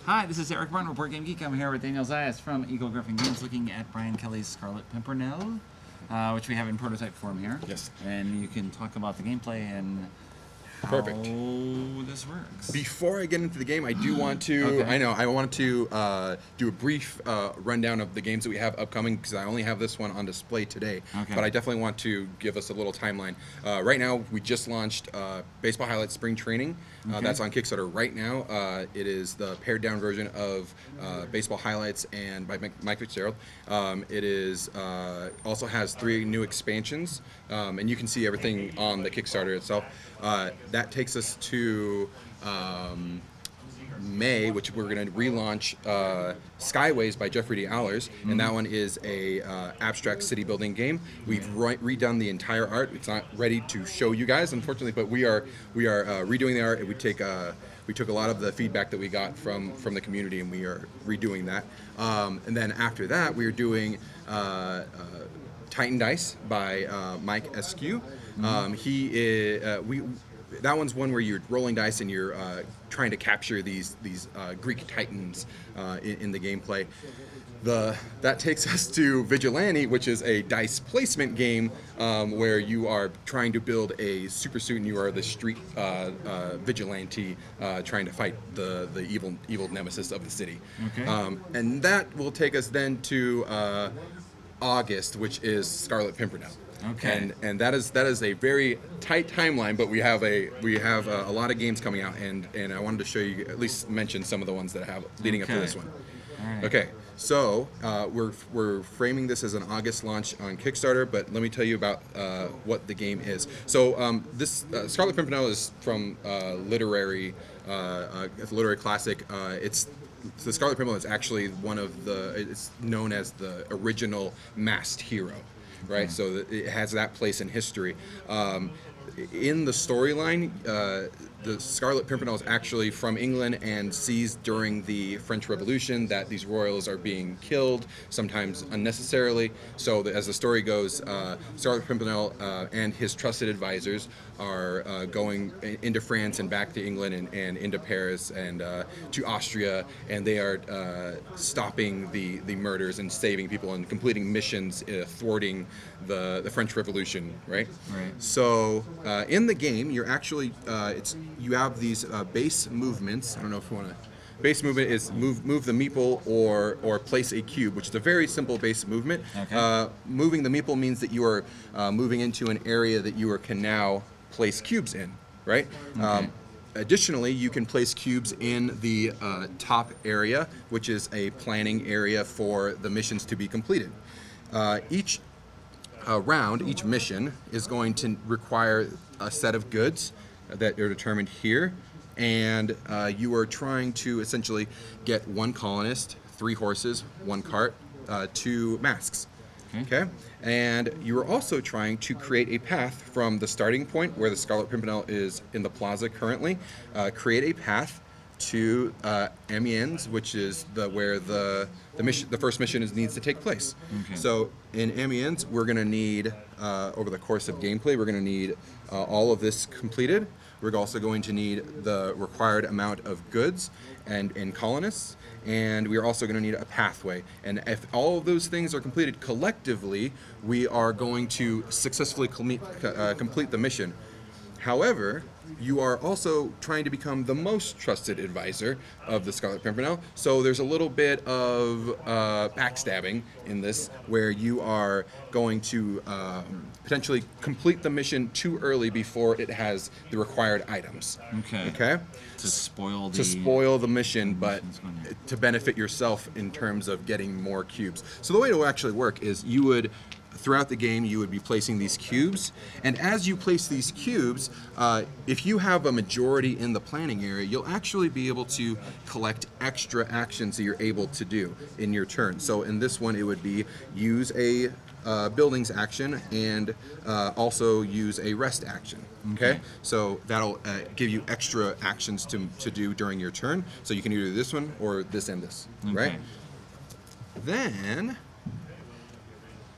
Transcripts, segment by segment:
Hi, this is Eric Martin, Board Game Geek. I'm here with Daniel Zayas from Eagle Griffin Games, looking at Brian Kelly's Scarlet Pimpernel, which we have in prototype form here. Yes. And you can talk about the gameplay and how this works. Before I get into the game, I do want to, I want to do a brief rundown of the games that we have upcoming, because I only have this one on display today. But I definitely want to give us a little timeline. Right now, we just launched Baseball Highlights Spring Training. That's on Kickstarter right now. It is the pared down version of Baseball Highlights and by Mike Fitzgerald. It is also has 3 new expansions, and you can see everything on the Kickstarter itself. That takes us to May, which we're going to relaunch Skyways by Jeffrey D. Allers, and that one is a abstract city building game. We've redone the entire art. It's not ready to show you guys, unfortunately, but we are redoing the art. And we took a lot of the feedback that we got from the community, and we are redoing that. And then after that, we are doing Titan Dice by Mike Eskew. That one's one where you're rolling dice and you're trying to capture these Greek titans in the gameplay. That takes us to Vigilante, which is a dice placement game where you are trying to build a super suit and you are the street vigilante trying to fight the evil nemesis of the city. And that will take us then to August, which is Scarlet Pimpernel. And that is a very tight timeline, but we have a lot of games coming out, and I wanted to show you, at least mention some of the ones that I have leading up to this one. Okay, so we're framing this as an August launch on Kickstarter, but let me tell you about what the game is. So this Scarlet Pimpernel is from literary classic. The Scarlet Pimpernel is actually it's known as the original masked hero. Right, so it has that place in history. In the storyline, the Scarlet Pimpernel is actually from England and sees during the French Revolution that these royals are being killed, sometimes unnecessarily. So as the story goes, Scarlet Pimpernel and his trusted advisors are going into France and back to England and into Paris and to Austria, and they are stopping the murders and saving people and completing missions thwarting the French Revolution, right? So in the game, you're actually you have these base movements. I don't know if you want to. Base movement is move the meeple or place a cube, which is a very simple base movement. Moving the meeple means that you are moving into an area that you can now place cubes in, right? Additionally, you can place cubes in the top area, which is a planning area for the missions to be completed. Each mission is going to require a set of goods that are determined here, and you are trying to essentially get 1 colonist, 3 horses, 1 cart, 2 masks. Okay, and you are also trying to create a path from the starting point where the Scarlet Pimpernel is in the plaza currently, create a path to Amiens, which is where the first mission needs to take place. So in Amiens, we're going to need, over the course of gameplay, we're going to need all of this completed. We're also going to need the required amount of goods and colonists, and we are also going to need a pathway. And if all of those things are completed collectively, we are going to successfully complete the mission. However, you are also trying to become the most trusted advisor of the Scarlet Pimpernel, so there's a little bit of backstabbing in this, where you are going to potentially complete the mission too early before it has the required items. Okay? To spoil the mission, but to benefit yourself in terms of getting more cubes. So the way it will actually work is throughout the game, you would be placing these cubes, and as you place these cubes, if you have a majority in the planning area, you'll actually be able to collect extra actions that you're able to do in your turn. So in this one, it would be use a buildings action and also use a rest action. Okay, so that'll give you extra actions to do during your turn. So you can either do this one or this and this, right? Then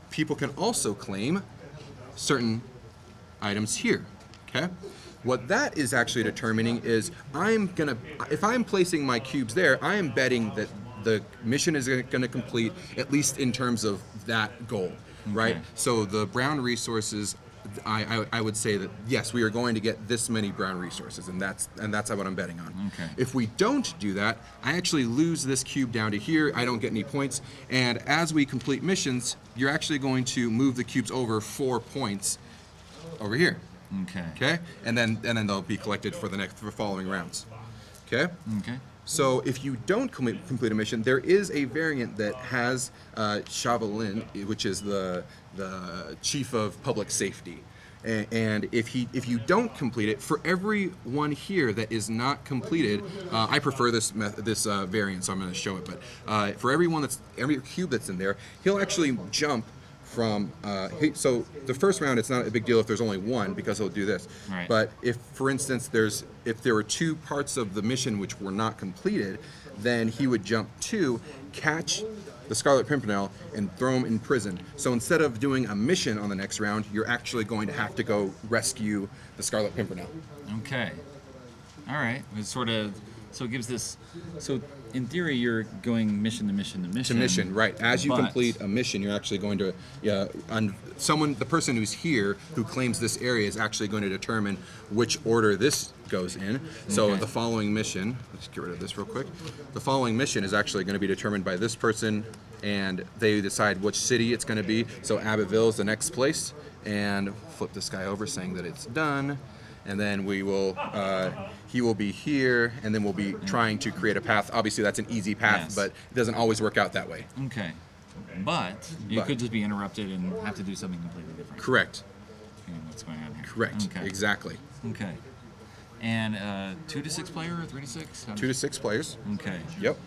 people can also claim certain items here. Okay, What that is actually determining is if I'm placing my cubes there, I am betting that the mission is going to complete, at least in terms of that goal, right? So the brown resources, I would say that yes, we are going to get this many brown resources, and that's what I'm betting on. Okay. If we don't do that, I actually lose this cube down to here. I don't get any points, and as we complete missions, you're actually going to move the cubes over 4 points over here. Okay. Okay, and then they'll be collected for the following rounds. Okay. Okay. So if you don't complete a mission, there is a variant that has Chevalin, which is the chief of public safety. And if you don't complete it, for every one here that is not completed, I prefer this variant, so I'm going to show it. But for every cube that's in there, he'll actually jump from so the first round, it's not a big deal if there's only one, because he'll do this. Right. But if, for instance, if there were 2 parts of the mission which were not completed, then he would jump 2, catch the Scarlet Pimpernel, and throw him in prison. So instead of doing a mission on the next round, you're actually going to have to go rescue the Scarlet Pimpernel. Okay. All right. So it gives this. So in theory, you're going mission to mission to mission. To mission, right. As you complete a mission, you're actually going to, the person who's here who claims this area is actually going to determine which order this goes in. So the following mission, let's get rid of this real quick. The following mission is actually going to be determined by this person, and they decide which city it's going to be. So Abbottville is the next place, and flip this guy over saying that it's done. And then he will be here, and then we'll be trying to create a path. Obviously, that's an easy path, but it doesn't always work out that way. Okay. But you could just be interrupted and have to do something completely different. Correct. What's going on here? Correct. Okay. Exactly. Okay. And 2 to 6 player or 3 to 6? 2 to 6 players. Okay. Yep.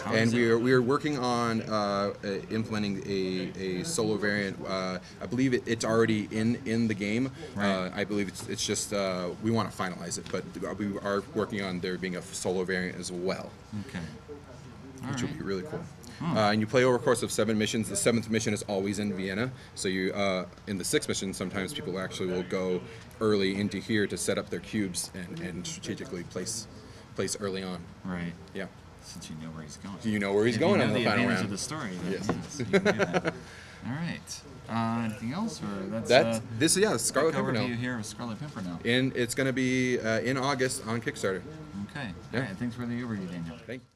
And we are working on implementing a solo variant. I believe it's already in the game. Right. I believe it's just we want to finalize it, but we are working on there being a solo variant as well. Okay. Which will be really cool. Huh. And you play over a course of 7 missions. The 7th mission is always in Vienna. So you, in the 6th mission, sometimes people actually will go early into here to set up their cubes and strategically place early on. Right. Yeah. Since you know where he's going. You know where he's going on the final round. Of the story. Yes. You can do that. All right. Anything else, or Scarlet Pimpernel. Overview here of Scarlet Pimpernel. It's going to be in August on Kickstarter. Okay. Yeah. All right. Thanks for the overview, Daniel. Thank you.